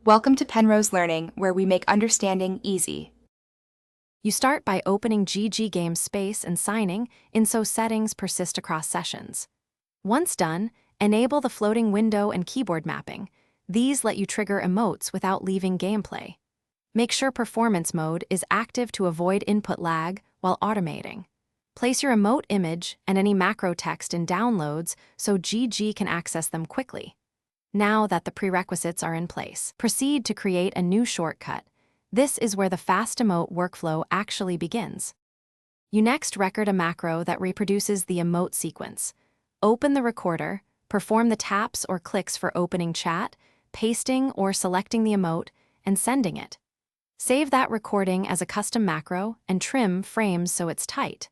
Welcome to Penrose Learning, where we make understanding easy. You start by opening GG Games Space and signing in so settings persist across sessions. Once done, enable the floating window and keyboard mapping. These let you trigger emotes without leaving gameplay. Make sure performance mode is active to avoid input lag while automating. Place your emote image and any macro text in downloads so GG can access them quickly. Now that the prerequisites are in place, proceed to create a new shortcut. This is where the fast emote workflow actually begins. You next record a macro that reproduces the emote sequence. Open the recorder, perform the taps or clicks for opening chat, pasting or selecting the emote, and sending it. Save that recording as a custom macro and trim frames so it's tight.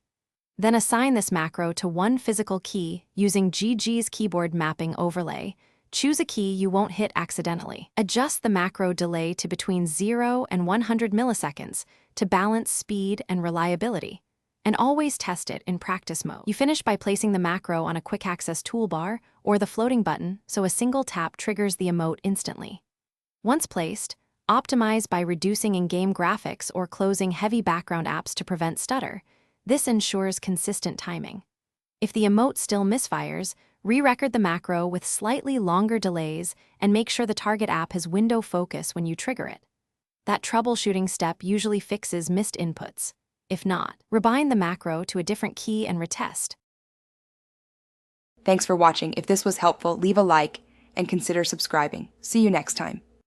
Then assign this macro to one physical key using GG's keyboard mapping overlay. Choose a key you won't hit accidentally. Adjust the macro delay to between 0 and 100 milliseconds to balance speed and reliability. And always test it in practice mode. You finish by placing the macro on a quick access toolbar or the floating button so a single tap triggers the emote instantly. Once placed, optimize by reducing in-game graphics or closing heavy background apps to prevent stutter. This ensures consistent timing. If the emote still misfires, re-record the macro with slightly longer delays and make sure the target app has window focus when you trigger it. That troubleshooting step usually fixes missed inputs. If not, rebind the macro to a different key and retest. Thanks for watching. If this was helpful, leave a like and consider subscribing. See you next time.